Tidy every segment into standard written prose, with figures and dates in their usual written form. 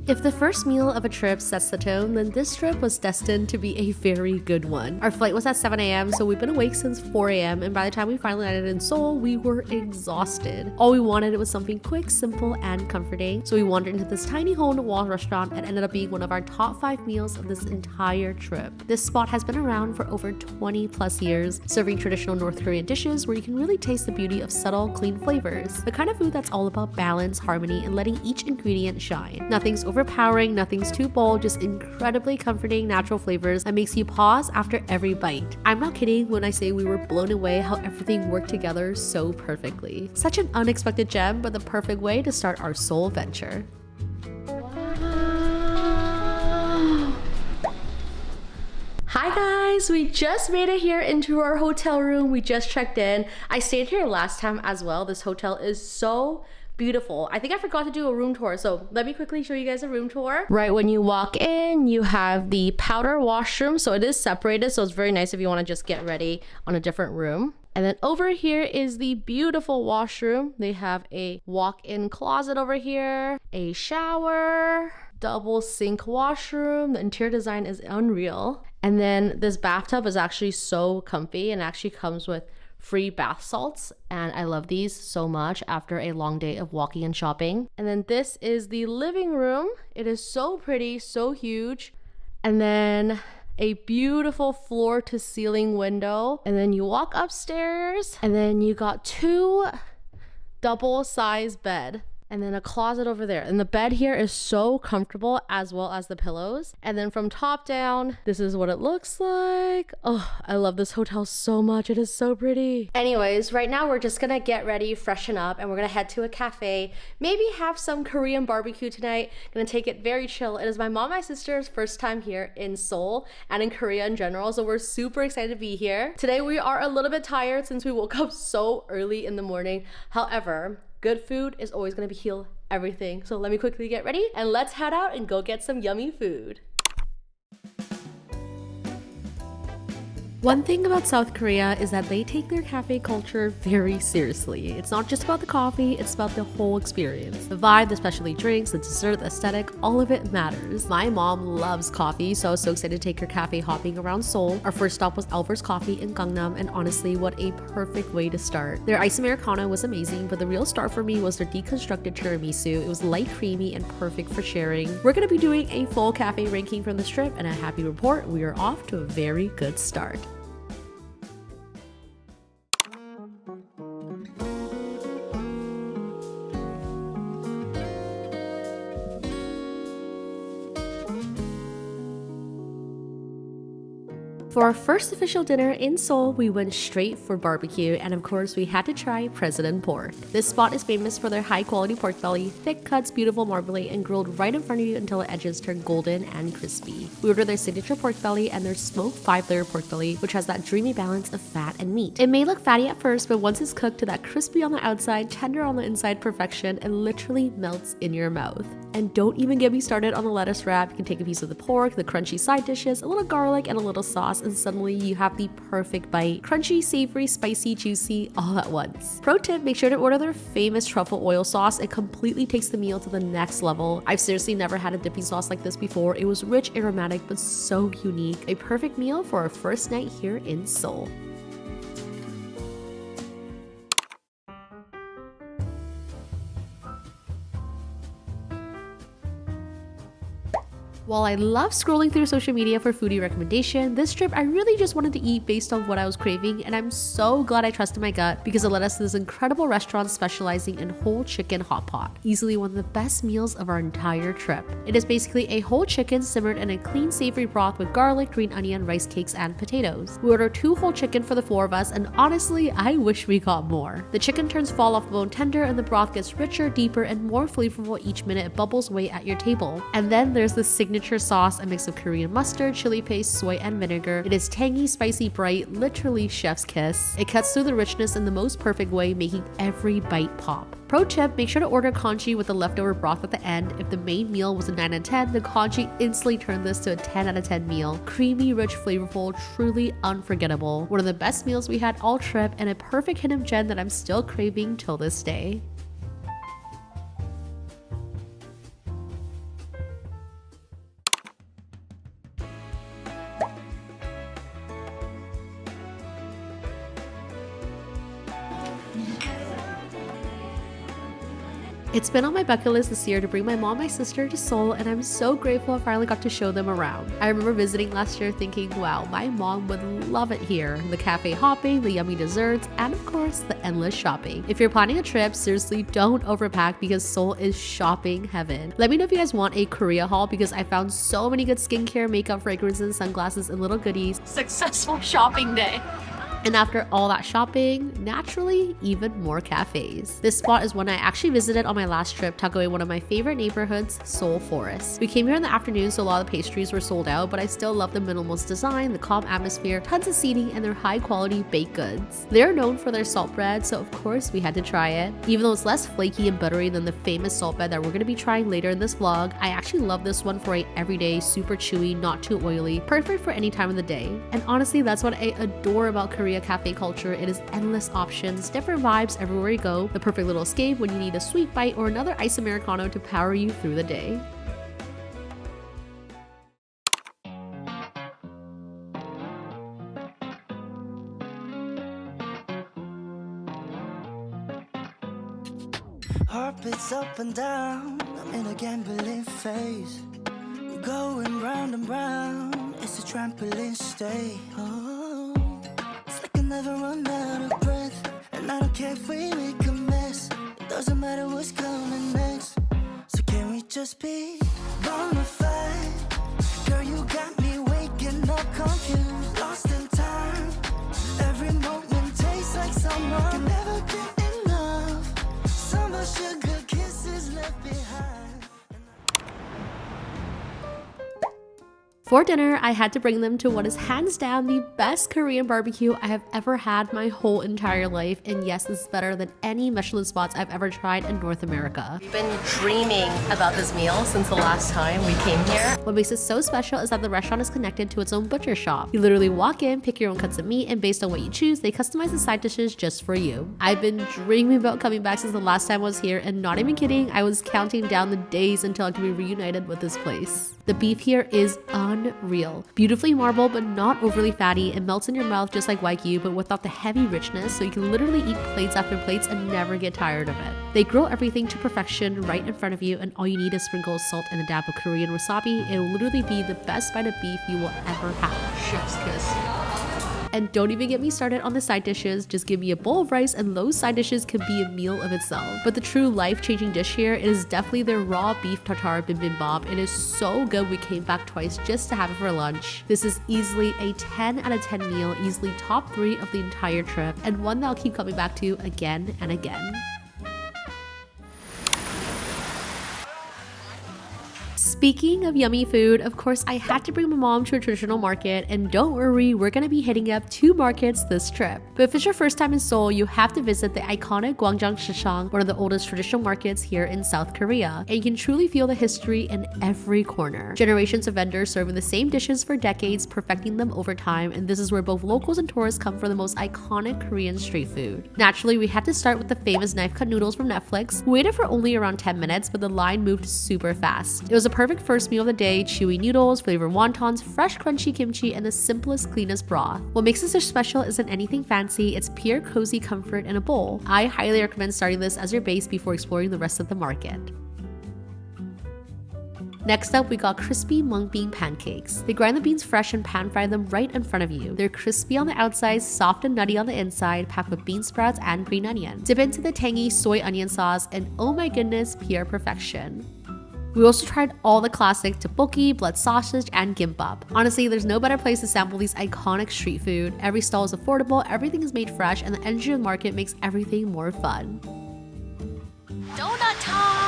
If the first meal of a trip sets the tone, then this trip was destined to be a very good one. Our flight was at 7 a.m, so we've been awake since 4 a.m, and by the time we finally landed in Seoul, we were exhausted. All we wanted was something quick, simple, and comforting, so we wandered into this tiny hole-in-the-wall restaurant and ended up being one of our top 5 meals of this entire trip. This spot has been around for over 20 plus years, serving traditional North Korean dishes where you can really taste the beauty of subtle, clean flavors. The kind of food that's all about balance, harmony, and letting each ingredient shine. Nothing's overpowering, nothing's too bold, just incredibly comforting natural flavors that makes you pause after every bite. I'm not kidding when I say we were blown away how everything worked together so perfectly. Such an unexpected gem, but the perfect way to start our Seoul venture. Hi guys, we just made it here into our hotel room. We just checked in. I stayed here last time as well. This hotel is so beautiful. I think I forgot to do a room tour, so let me quickly show you guys a room tour. Right when you walk in, you have the powder washroom, so it is separated, so it's very nice if you want to just get ready on a different room. And then over here is the beautiful washroom. They have a walk-in closet over here, a shower, double sink washroom. The interior design is unreal. And then this bathtub is actually so comfy and actually comes with free bath salts, and I love these so much after a long day of walking and shopping. And then this is the living room. It is so pretty, so huge. And then a beautiful floor to ceiling window. And then you walk upstairs and then you got 2 double size bed. And then a closet over there. And the bed here is so comfortable, as well as the pillows. And then from top down, this is what it looks like. Oh, I love this hotel so much. It is so pretty. Anyways, right now we're just gonna get ready, freshen up, and we're gonna head to a cafe. Maybe have some Korean barbecue tonight. Gonna take it very chill. It is my mom and my sister's first time here in Seoul and in Korea in general, so we're super excited to be here. Today we are a little bit tired since we woke up so early in the morning. However, good food is always going to heal everything. So let me quickly get ready and let's head out and go get some yummy food. One thing about South Korea is that they take their cafe culture very seriously. It's not just about the coffee, it's about the whole experience. The vibe, the specialty drinks, the dessert, the aesthetic, all of it matters. My mom loves coffee, so I was so excited to take her cafe hopping around Seoul. Our first stop was Albert's Coffee in Gangnam, and honestly, what a perfect way to start. Their iced americano was amazing, but the real star for me was their deconstructed tiramisu. It was light, creamy, and perfect for sharing. We're going to be doing a full cafe ranking from this trip, and a happy report, we are off to a very good start. For our first official dinner in Seoul, we went straight for barbecue, and of course we had to try President Pork. This spot is famous for their high quality pork belly, thick cuts, beautiful marbling, and grilled right in front of you until the edges turn golden and crispy. We ordered their signature pork belly and their smoked 5-layer pork belly, which has that dreamy balance of fat and meat. It may look fatty at first, but once it's cooked to that crispy on the outside, tender on the inside perfection, it literally melts in your mouth. And don't even get me started on the lettuce wrap. You can take a piece of the pork, the crunchy side dishes, a little garlic, and a little sauce, and suddenly you have the perfect bite. Crunchy, savory, spicy, juicy, all at once. Pro tip, make sure to order their famous truffle oil sauce. It completely takes the meal to the next level. I've seriously never had a dipping sauce like this before. It was rich, aromatic, but so unique. A perfect meal for our first night here in Seoul. While I love scrolling through social media for foodie recommendation, this trip I really just wanted to eat based on what I was craving, and I'm so glad I trusted my gut because it led us to this incredible restaurant specializing in whole chicken hot pot. Easily one of the best meals of our entire trip. It is basically a whole chicken simmered in a clean savory broth with garlic, green onion, rice cakes, and potatoes. We ordered 2 whole chicken for the 4 of us, and honestly, I wish we got more. The chicken turns fall off the bone tender, and the broth gets richer, deeper, and more flavorful each minute it bubbles away at your table. And then there's the signature sauce, a mix of Korean mustard, chili paste, soy, and vinegar. It is tangy, spicy, bright, literally chef's kiss. It cuts through the richness in the most perfect way, making every bite pop. Pro tip, make sure to order congee with the leftover broth at the end. If the main meal was a 9 out of 10, the congee instantly turned this to a 10 out of 10 meal. Creamy, rich, flavorful, truly unforgettable. One of the best meals we had all trip, and a perfect hidden gem that I'm still craving till this day. It's been on my bucket list this year to bring my mom and my sister to Seoul, and I'm so grateful I finally got to show them around. I remember visiting last year thinking, wow, my mom would love it here. The cafe hopping, the yummy desserts, and of course, the endless shopping. If you're planning a trip, seriously don't overpack because Seoul is shopping heaven. Let me know if you guys want a Korea haul because I found so many good skincare, makeup, fragrances, sunglasses, and little goodies. Successful shopping day. And after all that shopping, naturally, even more cafes. This spot is one I actually visited on my last trip, tucked away one of my favorite neighborhoods, Seoul Forest. We came here in the afternoon, so a lot of the pastries were sold out, but I still love the minimalist design, the calm atmosphere, tons of seating, and their high quality baked goods. They're known for their salt bread, so of course we had to try it. Even though it's less flaky and buttery than the famous salt bread that we're going to be trying later in this vlog, I actually love this one for a everyday, super chewy, not too oily, perfect for any time of the day. And honestly, that's what I adore about Korea cafe culture. It is endless options, different vibes everywhere you go, the perfect little escape when you need a sweet bite or another iced americano to power you through the day. Heart beats up and down, I'm in a gambling phase. Going round and round, it's a trampoline stay. Oh, it's like I never run out of breath. And I don't care if we make a mess, it doesn't matter what's coming next. So can we just be bona fide? Girl, you got me waking up confused, lost in time. Every moment tastes like summer, can never get enough. Summer sugar kisses left behind. For dinner, I had to bring them to what is hands down the best Korean barbecue I have ever had my whole entire life. And yes, this is better than any Michelin spots I've ever tried in North America. We've been dreaming about this meal since the last time we came here. What makes it so special is that the restaurant is connected to its own butcher shop. You literally walk in, pick your own cuts of meat, and based on what you choose, they customize the side dishes just for you. I've been dreaming about coming back since the last time I was here, and not even kidding, I was counting down the days until I could be reunited with this place. The beef here is unreal. Beautifully marbled, but not overly fatty. It melts in your mouth just like Wagyu, but without the heavy richness, so you can literally eat plates after plates and never get tired of it. They grill everything to perfection right in front of you, and all you need is sprinkles, salt, and a dab of Korean wasabi. It'll literally be the best bite of beef you will ever have. Chef's kiss. And don't even get me started on the side dishes. Just give me a bowl of rice and those side dishes can be a meal of itself. But the true life-changing dish here is definitely their raw beef tartare bibimbap. It is so good we came back twice just to have it for lunch. This is easily a 10 out of 10 meal, easily top 3 of the entire trip, and one that I'll keep coming back to again and again. Speaking of yummy food, of course I had to bring my mom to a traditional market, and don't worry, we're gonna be hitting up 2 markets this trip. But if it's your first time in Seoul, you have to visit the iconic Gwangjang, one of the oldest traditional markets here in South Korea, and you can truly feel the history in every corner. Generations of vendors serving the same dishes for decades, perfecting them over time, and this is where both locals and tourists come for the most iconic Korean street food. Naturally, we had to start with the famous knife-cut noodles from Netflix. We waited for only around 10 minutes, but the line moved super fast. It was a perfect first meal of the day, chewy noodles, flavored wontons, fresh crunchy kimchi, and the simplest, cleanest broth. What makes this dish special isn't anything fancy, it's pure cozy comfort in a bowl. I highly recommend starting this as your base before exploring the rest of the market. Next up, we got crispy mung bean pancakes. They grind the beans fresh and pan fry them right in front of you. They're crispy on the outside, soft and nutty on the inside, packed with bean sprouts and green onion. Dip into the tangy soy onion sauce, and oh my goodness, pure perfection. We also tried all the classic tteokbokki, blood sausage, and gimbap. Honestly, there's no better place to sample these iconic street food. Every stall is affordable, everything is made fresh, and the energy of the market makes everything more fun. Donut time!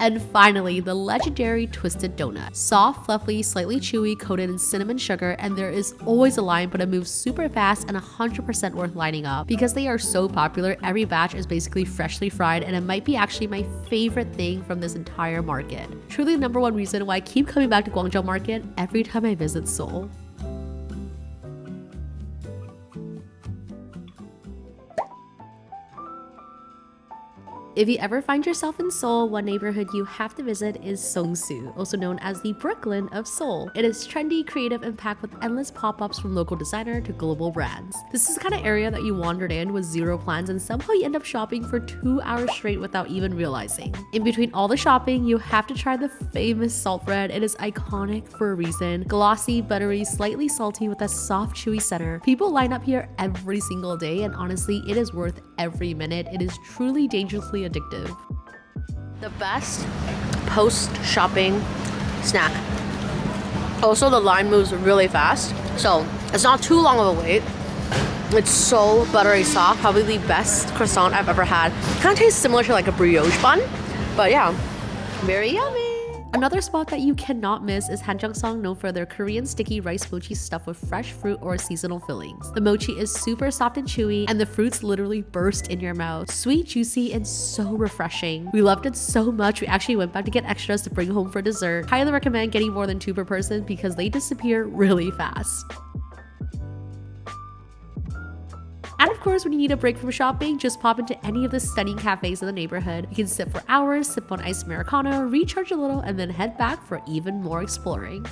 And finally, the legendary twisted donut. Soft, fluffy, slightly chewy, coated in cinnamon sugar, and there is always a line, but it moves super fast and 100% worth lining up. Because they are so popular, every batch is basically freshly fried, and it might be actually my favorite thing from this entire market. Truly the #1 reason why I keep coming back to Gwangjang Market every time I visit Seoul. If you ever find yourself in Seoul, one neighborhood you have to visit is Seongsu, also known as the Brooklyn of Seoul. It is trendy, creative, and packed with endless pop-ups from local designer to global brands. This is the kind of area that you wandered in with zero plans and somehow you end up shopping for 2 hours straight without even realizing. In between all the shopping, you have to try the famous salt bread. It is iconic for a reason. Glossy, buttery, slightly salty with a soft, chewy center. People line up here every single day, and honestly, it is worth every minute. It is truly dangerously addictive. The best post-shopping snack. Also, the line moves really fast, so it's not too long of a wait. It's so buttery soft, probably the best croissant I've ever had. Kind of tastes similar to like a brioche bun, but yeah, very yummy. Another spot that you cannot miss is Hannam-dong, known for their Korean sticky rice mochi stuffed with fresh fruit or seasonal fillings. The mochi is super soft and chewy, and the fruits literally burst in your mouth. Sweet, juicy, and so refreshing. We loved it so much, we actually went back to get extras to bring home for dessert. Highly recommend getting more than 2 per person because they disappear really fast. And of course, when you need a break from shopping, just pop into any of the stunning cafes in the neighborhood. You can sit for hours, sip on iced americano, recharge a little, and then head back for even more exploring.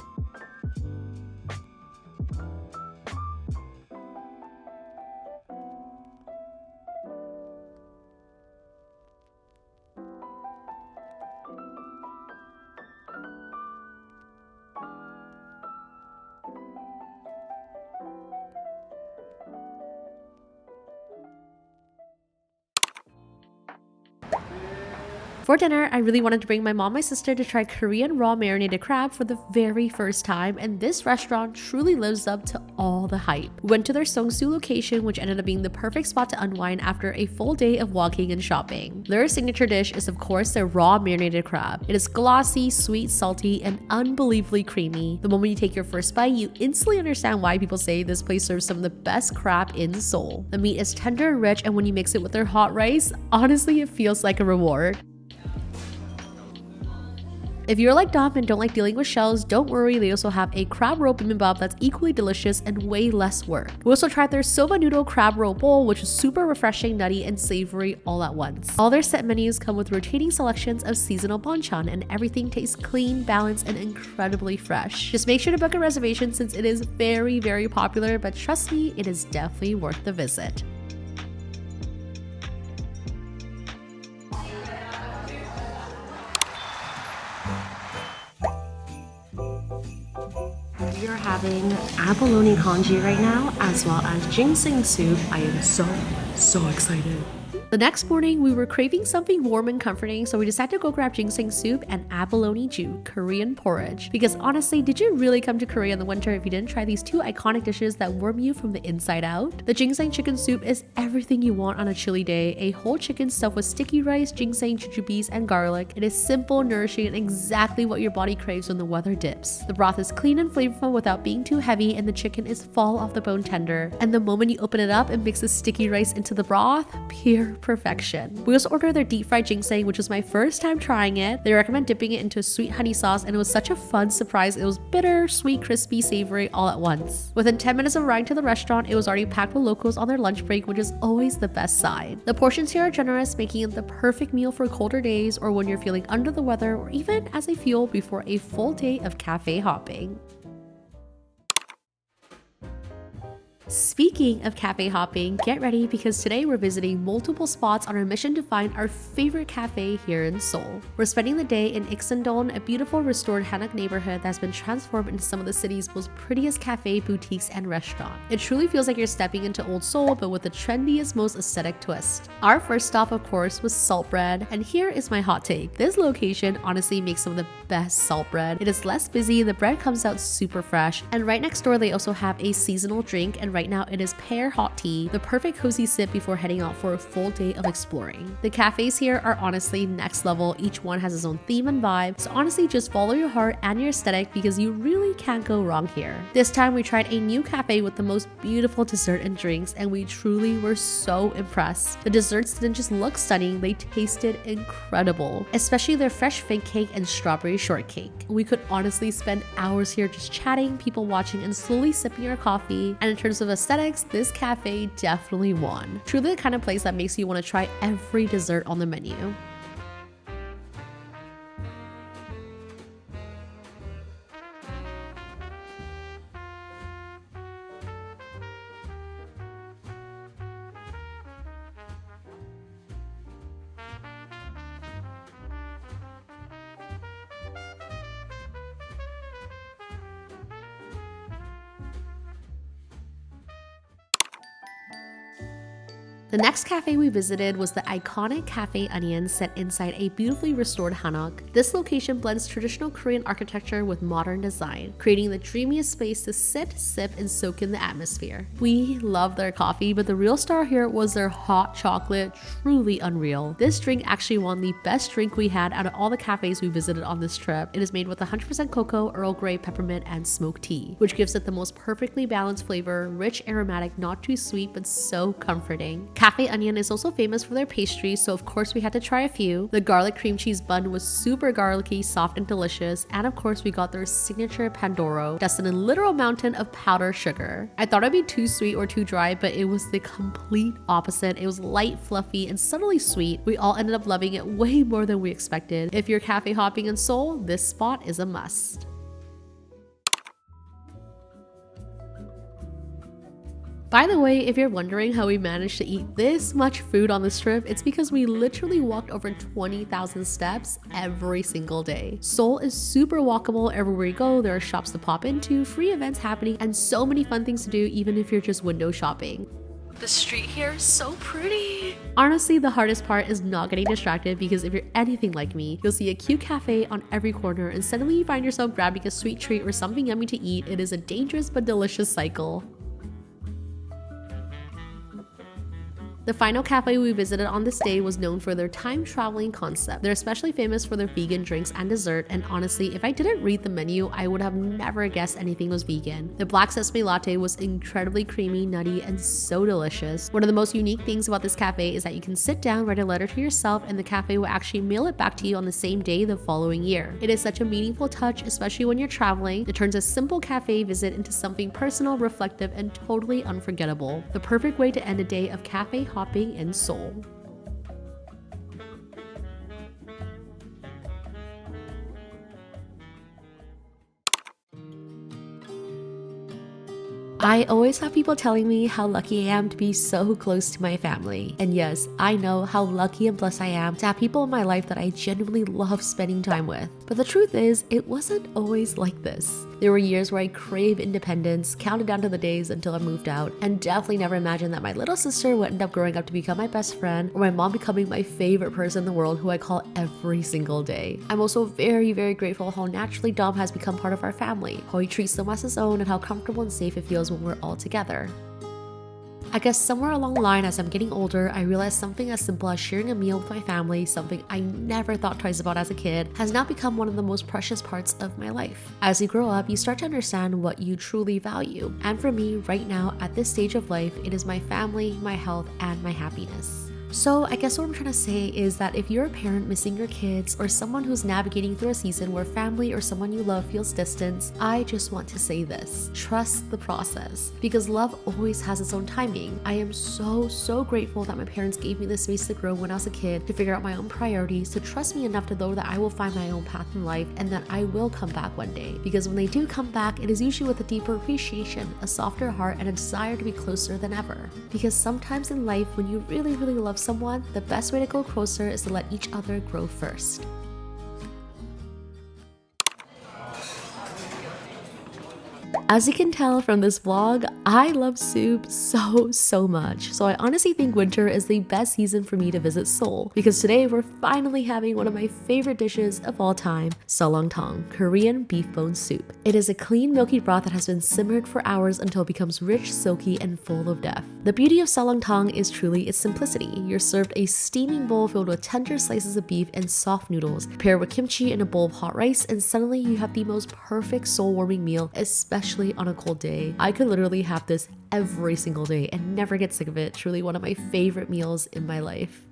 For dinner, I really wanted to bring my mom and my sister to try Korean raw marinated crab for the very first time, and this restaurant truly lives up to all the hype. We went to their Seongsu location, which ended up being the perfect spot to unwind after a full day of walking and shopping. Their signature dish is of course their raw marinated crab. It is glossy, sweet, salty, and unbelievably creamy. The moment you take your first bite, you instantly understand why people say this place serves some of the best crab in Seoul. The meat is tender and rich, and when you mix it with their hot rice, honestly it feels like a reward. If you're like Dom and don't like dealing with shells, don't worry, they also have a crab roll bibimbap that's equally delicious and way less work. We also tried their soba noodle crab roll bowl, which is super refreshing, nutty, and savory all at once. All their set menus come with rotating selections of seasonal banchan, and everything tastes clean, balanced, and incredibly fresh. Just make sure to book a reservation since it is very, very popular, but trust me, it is definitely worth the visit. We are having abalone congee right now, as well as ginseng soup. I am so excited. The next morning, we were craving something warm and comforting, so we decided to go grab ginseng soup and abalone ju, Korean porridge. Because honestly, did you really come to Korea in the winter if you didn't try these 2 iconic dishes that warm you from the inside out? The ginseng chicken soup is everything you want on a chilly day. A whole chicken stuffed with sticky rice, ginseng, jujubes, and garlic. It is simple, nourishing, and exactly what your body craves when the weather dips. The broth is clean and flavorful without being too heavy, and the chicken is fall off the bone tender. And the moment you open it up and mix the sticky rice into the broth, pure perfection. We also ordered their deep fried ginseng, which was my first time trying it. They recommend dipping it into a sweet honey sauce, and it was such a fun surprise. It was bitter, sweet, crispy, savory all at once. Within 10 minutes of arriving to the restaurant, it was already packed with locals on their lunch break, which is always the best sign. The portions here are generous, making it the perfect meal for colder days or when you're feeling under the weather, or even as a fuel before a full day of cafe hopping. Speaking of cafe hopping, get ready because today we're visiting multiple spots on our mission to find our favorite cafe here in Seoul. We're spending the day in Ikseon-dong, a beautiful restored Hanok neighborhood that's been transformed into some of the city's most prettiest cafe, boutiques, and restaurants. It truly feels like you're stepping into old Seoul, but with the trendiest, most aesthetic twist. Our first stop, of course, was salt bread, and here is my hot take. This location honestly makes some of the best salt bread. It is less busy, the bread comes out super fresh, and right next door they also have a seasonal drink, and right now it is pear hot tea, the perfect cozy sip before heading out for a full day of exploring. The cafes here are honestly next level. Each one has its own theme and vibe, so honestly just follow your heart and your aesthetic because you really can't go wrong here. This time we tried a new cafe with the most beautiful dessert and drinks, and we truly were so impressed. The desserts didn't just look stunning, they tasted incredible, especially their fresh fig cake and strawberry shortcake. We could honestly spend hours here just chatting, people watching, and slowly sipping our coffee. And in terms of of aesthetics, this cafe definitely won. Truly the kind of place that makes you want to try every dessert on the menu. The next cafe we visited was the iconic Cafe Onion set inside a beautifully restored Hanok. This location blends traditional Korean architecture with modern design, creating the dreamiest space to sit, sip, and soak in the atmosphere. We love their coffee, but the real star here was their hot chocolate, truly unreal. This drink actually won the best drink we had out of all the cafes we visited on this trip. It is made with 100% cocoa, Earl Grey, peppermint, and smoked tea, which gives it the most perfectly balanced flavor, rich, aromatic, not too sweet, but so comforting. Cafe Onion is also famous for their pastries, so of course we had to try a few. The garlic cream cheese bun was super garlicky, soft, and delicious, and of course we got their signature Pandoro, dusted in a literal mountain of powdered sugar. I thought it'd be too sweet or too dry, but it was the complete opposite. It was light, fluffy, and subtly sweet. We all ended up loving it way more than we expected. If you're cafe hopping in Seoul, this spot is a must. By the way, if you're wondering how we managed to eat this much food on this trip, it's because we literally walked over 20,000 steps every single day. Seoul is super walkable everywhere you go. There are shops to pop into, free events happening, and so many fun things to do even if you're just window shopping. The street here is so pretty. Honestly, the hardest part is not getting distracted, because if you're anything like me, you'll see a cute cafe on every corner and suddenly you find yourself grabbing a sweet treat or something yummy to eat. It is a dangerous but delicious cycle. The final cafe we visited on this day was known for their time traveling concept. They're especially famous for their vegan drinks and dessert, and honestly, if I didn't read the menu, I would have never guessed anything was vegan. The black sesame latte was incredibly creamy, nutty, and so delicious. One of the most unique things about this cafe is that you can sit down, write a letter to yourself, and the cafe will actually mail it back to you on the same day the following year. It is such a meaningful touch, especially when you're traveling. It turns a simple cafe visit into something personal, reflective, and totally unforgettable. The perfect way to end a day of cafe hopping in Seoul. I always have people telling me how lucky I am to be so close to my family. And yes, I know how lucky and blessed I am to have people in my life that I genuinely love spending time with. But the truth is, it wasn't always like this. There were years where I craved independence, counted down to the days until I moved out, and definitely never imagined that my little sister would end up growing up to become my best friend, or my mom becoming my favorite person in the world who I call every single day. I'm also very, very grateful how naturally Dom has become part of our family, how he treats them as his own, and how comfortable and safe it feels when we're all together. I guess somewhere along the line as I'm getting older, I realized something as simple as sharing a meal with my family, something I never thought twice about as a kid, has now become one of the most precious parts of my life. As you grow up, you start to understand what you truly value. And for me, right now, at this stage of life, it is my family, my health, and my happiness. So I guess what I'm trying to say is that if you're a parent missing your kids, or someone who's navigating through a season where family or someone you love feels distant, I just want to say this: trust the process, because love always has its own timing. I am so grateful that my parents gave me the space to grow when I was a kid, to figure out my own priorities, to trust me enough to know that I will find my own path in life and that I will come back one day. Because when they do come back, it is usually with a deeper appreciation, a softer heart, and a desire to be closer than ever. Because sometimes in life, when you really love someone, the best way to go closer is to let each other grow first. As you can tell from this vlog, I love soup so much. So I honestly think winter is the best season for me to visit Seoul, because today we're finally having one of my favorite dishes of all time, seongsu, Korean beef bone soup. It is a clean milky broth that has been simmered for hours until it becomes rich, silky, and full of depth. The beauty of seongsu is truly its simplicity. You're served a steaming bowl filled with tender slices of beef and soft noodles, paired with kimchi and a bowl of hot rice, and suddenly you have the most perfect soul-warming meal, especially on a cold day. I could literally have this every single day and never get sick of it. Truly one of my favorite meals in my life.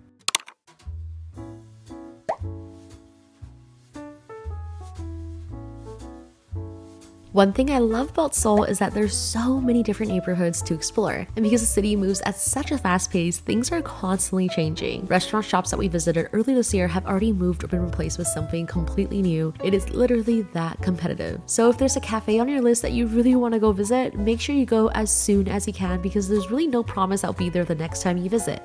One thing I love about Seoul is that there's so many different neighborhoods to explore, and because the city moves at such a fast pace, things are constantly changing. Restaurant shops that we visited earlier this year have already moved or been replaced with something completely new. It is literally that competitive. So if there's a cafe on your list that you really want to go visit, make sure you go as soon as you can because there's really no promise I'll be there the next time you visit.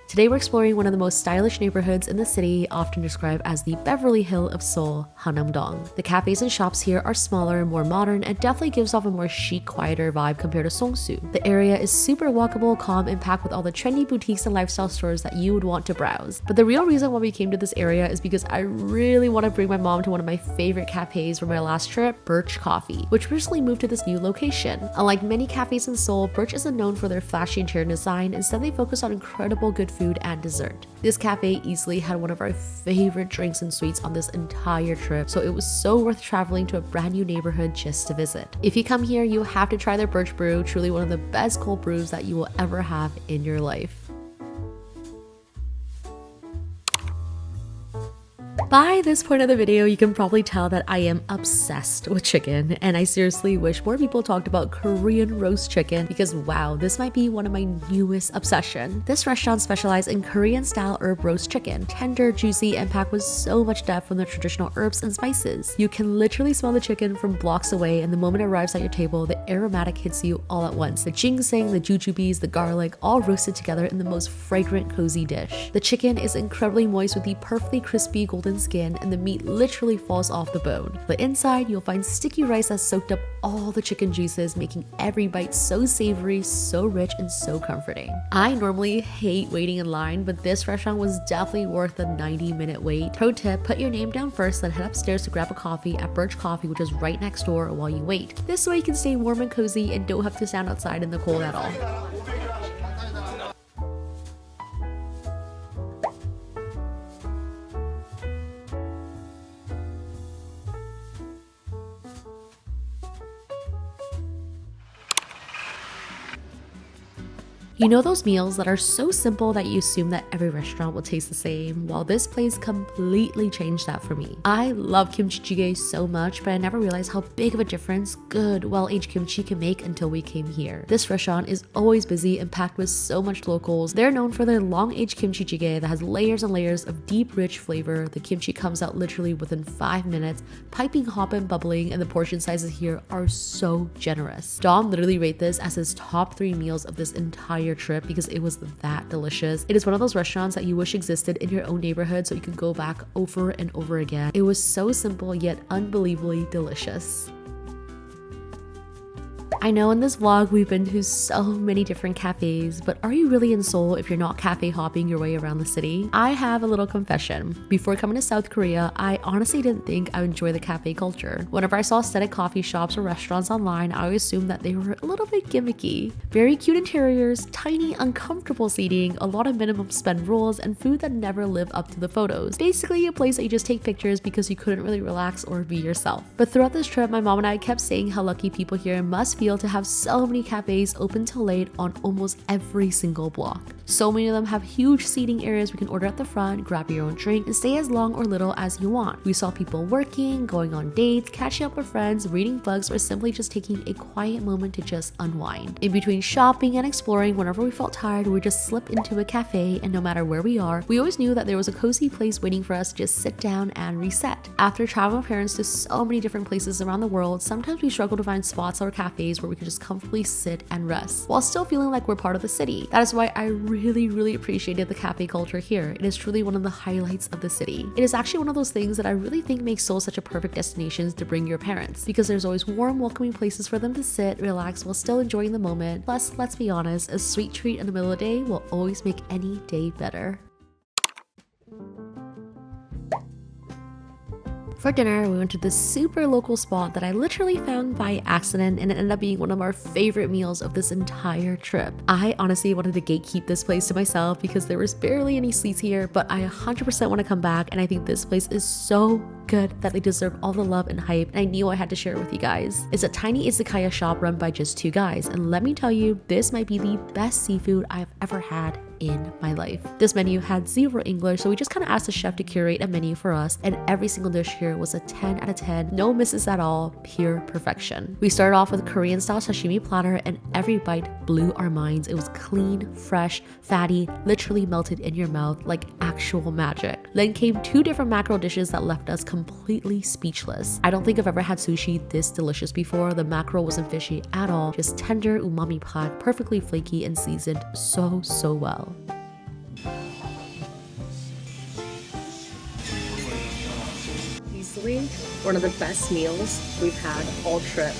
Today we're exploring one of the most stylish neighborhoods in the city, often described as the Beverly Hill of Seoul, Hannam-dong. The cafes and shops here are smaller and more modern and definitely gives off a more chic, quieter vibe compared to Seongsu. The area is super walkable, calm, and packed with all the trendy boutiques and lifestyle stores that you would want to browse. But the real reason why we came to this area is because I really want to bring my mom to one of my favorite cafes from my last trip, Birch Coffee, which recently moved to this new location. Unlike many cafes in Seoul, Birch isn't known for their flashy interior design. Instead, they focus on incredible good food and dessert. This cafe easily had one of our favorite drinks and sweets on this entire trip, so it was so worth traveling to a brand new neighborhood just to visit. If you come here, you have to try their birch brew, truly one of the best cold brews that you will ever have in your life. By this point of the video, you can probably tell that I am obsessed with chicken, and I seriously wish more people talked about Korean roast chicken because wow, this might be one of my newest obsession. This restaurant specializes in Korean style herb roast chicken, tender, juicy, and packed with so much depth from the traditional herbs and spices. You can literally smell the chicken from blocks away, and the moment it arrives at your table, the aromatic hits you all at once. The ginseng, the jujubes, the garlic, all roasted together in the most fragrant, cozy dish. The chicken is incredibly moist with the perfectly crispy golden skin, and the meat literally falls off the bone. But inside, you'll find sticky rice that soaked up all the chicken juices, making every bite so savory, so rich, and so comforting. I normally hate waiting in line, but this restaurant was definitely worth the 90-minute wait. Pro tip, put your name down first, then head upstairs to grab a coffee at Birch Coffee, which is right next door while you wait. This way you can stay warm and cozy and don't have to stand outside in the cold at all. You know those meals that are so simple that you assume that every restaurant will taste the same? Well, this place completely changed that for me. I love kimchi jjigae so much, but I never realized how big of a difference good, well-aged kimchi can make until we came here. This restaurant is always busy and packed with so much locals. They're known for their long-aged kimchi jjigae that has layers and layers of deep, rich flavor. The kimchi comes out literally within 5 minutes, piping hot and bubbling, and the portion sizes here are so generous. Dom literally rated this as his top 3 meals of this entire trip because it was that delicious. It is one of those restaurants that you wish existed in your own neighborhood so you can go back over and over again. It was so simple yet unbelievably delicious. I know in this vlog we've been to so many different cafes, but are you really in Seoul if you're not cafe hopping your way around the city? I have a little confession. Before coming to South Korea, I honestly didn't think I would enjoy the cafe culture. Whenever I saw aesthetic coffee shops or restaurants online, I always assumed that they were a little bit gimmicky. Very cute interiors, tiny uncomfortable seating, a lot of minimum spend rules, and food that never lived up to the photos. Basically a place that you just take pictures because you couldn't really relax or be yourself. But throughout this trip, my mom and I kept saying how lucky people here must feel to have so many cafes open till late on almost every single block. So many of them have huge seating areas we can order at the front, grab your own drink, and stay as long or little as you want. We saw people working, going on dates, catching up with friends, reading books, or simply just taking a quiet moment to just unwind. In between shopping and exploring, whenever we felt tired, we would just slip into a cafe, and no matter where we are, we always knew that there was a cozy place waiting for us to just sit down and reset. After traveling with parents to so many different places around the world, sometimes we struggle to find spots or cafes where we could just comfortably sit and rest while still feeling like we're part of the city. That is why I really appreciated the cafe culture here. It is truly one of the highlights of the city. It is actually one of those things that I really think makes Seoul such a perfect destination to bring your parents, because there's always warm, welcoming places for them to sit, relax while still enjoying the moment. Plus, let's be honest, a sweet treat in the middle of the day will always make any day better. For dinner, we went to this super local spot that I literally found by accident, and it ended up being one of our favorite meals of this entire trip. I honestly wanted to gatekeep this place to myself because there was barely any seats here, but I 100% want to come back, and I think this place is so good that they deserve all the love and hype, and I knew I had to share it with you guys. It's a tiny izakaya shop run by just 2 guys, and let me tell you, this might be the best seafood I've ever had in my life. This menu had zero English, so we just kind of asked the chef to curate a menu for us, and every single dish here was a 10 out of 10. No misses at all, pure perfection. We started off with a Korean style sashimi platter, and every bite blew our minds. It was clean, fresh, fatty, literally melted in your mouth like actual magic. Then came 2 different mackerel dishes that left us completely speechless. I don't think I've ever had sushi this delicious before. The mackerel wasn't fishy at all, just tender umami pot, perfectly flaky and seasoned so well. Easily one of the best meals we've had all trip.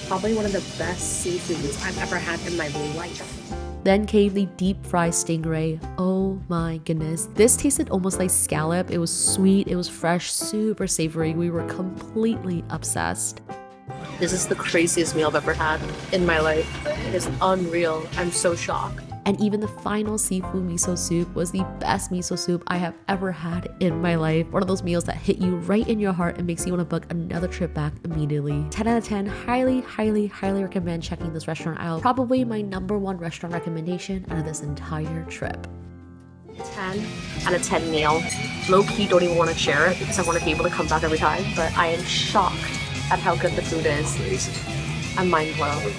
Probably one of the best seafoods I've ever had in my life. Then came the deep fried stingray. Oh my goodness. This tasted almost like scallop. It was sweet, it was fresh, super savory. We were completely obsessed. This is the craziest meal I've ever had in my life. It is unreal. I'm so shocked. And even the final seafood miso soup was the best miso soup I have ever had in my life. One of those meals that hit you right in your heart and makes you want to book another trip back immediately. 10 out of 10, highly recommend checking this restaurant out. Probably my #1 restaurant recommendation out of this entire trip. 10 out of 10 meal. Low-key don't even want to share it because I want to be able to come back every time, but I am shocked at how good the food is. I'm mind blown.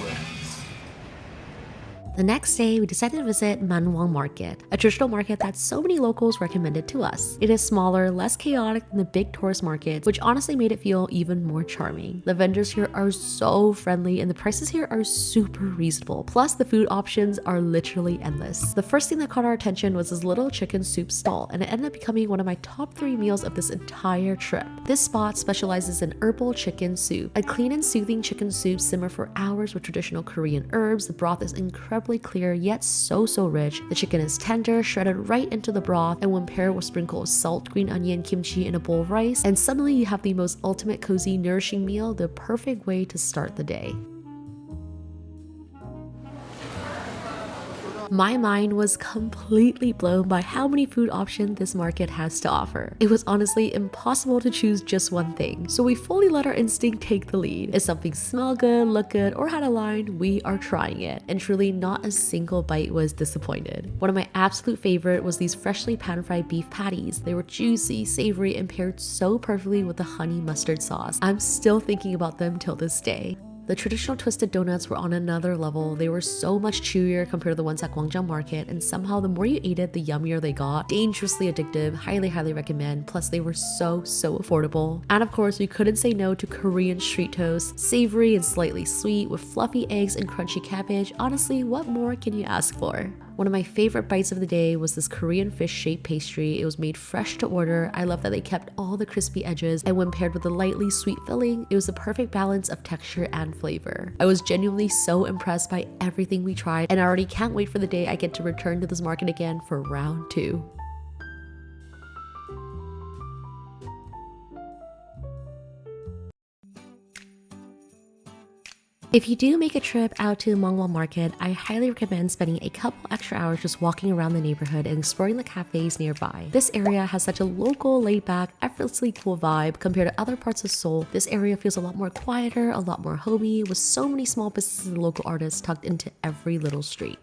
The next day, we decided to visit Mangwon Market, a traditional market that so many locals recommended to us. It is smaller, less chaotic than the big tourist markets, which honestly made it feel even more charming. The vendors here are so friendly and the prices here are super reasonable. Plus, the food options are literally endless. The first thing that caught our attention was this little chicken soup stall, and it ended up becoming one of my top 3 meals of this entire trip. This spot specializes in herbal chicken soup. A clean and soothing chicken soup simmer for hours with traditional Korean herbs. The broth is incredibly clear yet so rich. The chicken is tender, shredded right into the broth, and when paired with sprinkles of salt, green onion, kimchi, and a bowl of rice, and suddenly you have the most ultimate cozy, nourishing meal, the perfect way to start the day. My mind was completely blown by how many food options this market has to offer. It was honestly impossible to choose just one thing, so we fully let our instinct take the lead. If something smelled good, looked good, or had a line, we are trying it, and truly not a single bite was disappointed. One of my absolute favorite was these freshly pan-fried beef patties. They were juicy, savory, and paired so perfectly with the honey mustard sauce. I'm still thinking about them till this day. The traditional twisted donuts were on another level. They were so much chewier compared to the ones at Gwangjang Market, and somehow the more you ate it, the yummier they got. Dangerously addictive, highly recommend. Plus they were so affordable. And of course, we couldn't say no to Korean street toast, savory and slightly sweet with fluffy eggs and crunchy cabbage. Honestly, what more can you ask for? One of my favorite bites of the day was this Korean fish-shaped pastry. It was made fresh to order. I love that they kept all the crispy edges, and when paired with a lightly sweet filling, it was the perfect balance of texture and flavor. I was genuinely so impressed by everything we tried, and I already can't wait for the day I get to return to this market again for round 2. If you do make a trip out to Mangwon Market, I highly recommend spending a couple extra hours just walking around the neighborhood and exploring the cafes nearby. This area has such a local, laid-back, effortlessly cool vibe compared to other parts of Seoul. This area feels a lot more quieter, a lot more homey, with so many small businesses and local artists tucked into every little street.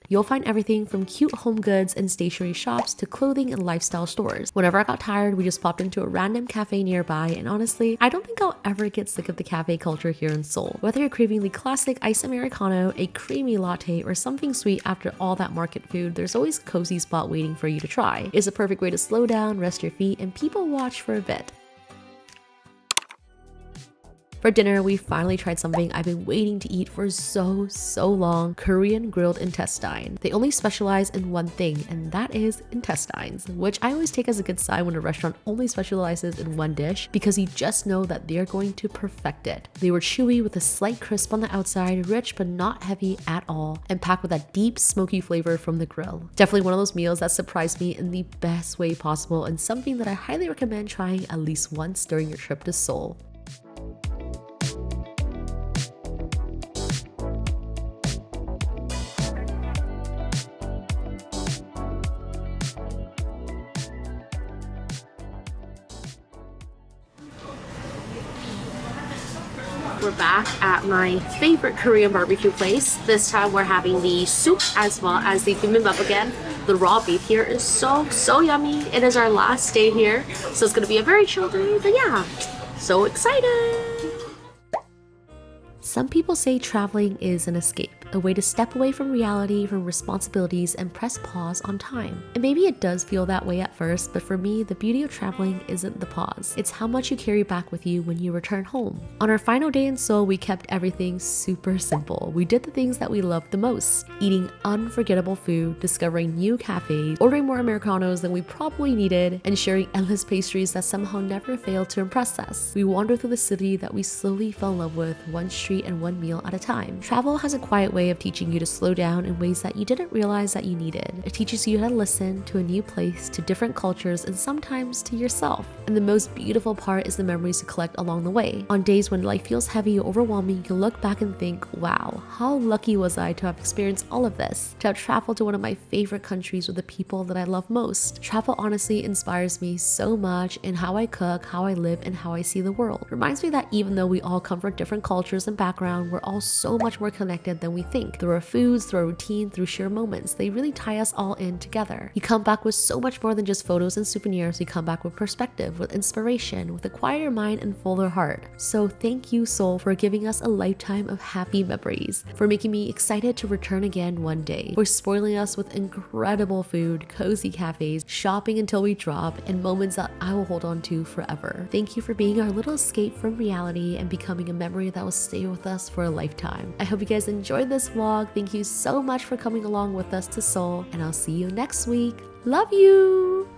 You'll find everything from cute home goods and stationery shops to clothing and lifestyle stores. Whenever I got tired, we just popped into a random cafe nearby, and honestly, I don't think I'll ever get sick of the cafe culture here in Seoul. Whether you're craving the classic iced americano, a creamy latte, or something sweet after all that market food, there's always a cozy spot waiting for you to try. It's a perfect way to slow down, rest your feet, and people watch for a bit. For dinner, we finally tried something I've been waiting to eat for so long: Korean grilled intestine. They only specialize in one thing, and that is intestines, which I always take as a good sign when a restaurant only specializes in one dish, because you just know that they're going to perfect it. They were chewy with a slight crisp on the outside, rich but not heavy at all, and packed with that deep smoky flavor from the grill. Definitely one of those meals that surprised me in the best way possible, and something that I highly recommend trying at least once during your trip to Seoul. we're back at my favorite Korean barbecue place. This time we're having the soup as well as the bibimbap again. The raw beef here is so yummy. It is our last day here, so it's gonna be a very chill day, but yeah, so excited! Some people say traveling is an escape, a way to step away from reality, from responsibilities, and press pause on time. And maybe it does feel that way at first, but for me, the beauty of traveling isn't the pause. It's how much you carry back with you when you return home. On our final day in Seoul, we kept everything super simple. We did the things that we loved the most, eating unforgettable food, discovering new cafes, ordering more americanos than we probably needed, and sharing endless pastries that somehow never failed to impress us. We wandered through the city that we slowly fell in love with, one street and one meal at a time. Travel has a quiet way of teaching you to slow down in ways that you didn't realize that you needed. It teaches you how to listen to a new place, to different cultures, and sometimes to yourself. And the most beautiful part is the memories you collect along the way. On days when life feels heavy or overwhelming, you can look back and think, wow, how lucky was I to have experienced all of this, to have traveled to one of my favorite countries with the people that I love most. Travel honestly inspires me so much in how I cook, how I live, and how I see the world. It reminds me that even though we all come from different cultures and backgrounds, we're all so much more connected than we think. Through our foods, through our routine, through sheer moments, they really tie us all in together. You come back with so much more than just photos and souvenirs. You come back with perspective, with inspiration, with a quieter mind and fuller heart. So thank you, Seoul, for giving us a lifetime of happy memories, for making me excited to return again one day, for spoiling us with incredible food, cozy cafes, shopping until we drop, and moments that I will hold on to forever. Thank you for being our little escape from reality and becoming a memory that will stay with us for a lifetime. I hope you guys enjoyed this vlog. Thank you so much for coming along with us to Seoul, and I'll see you next week. Love you!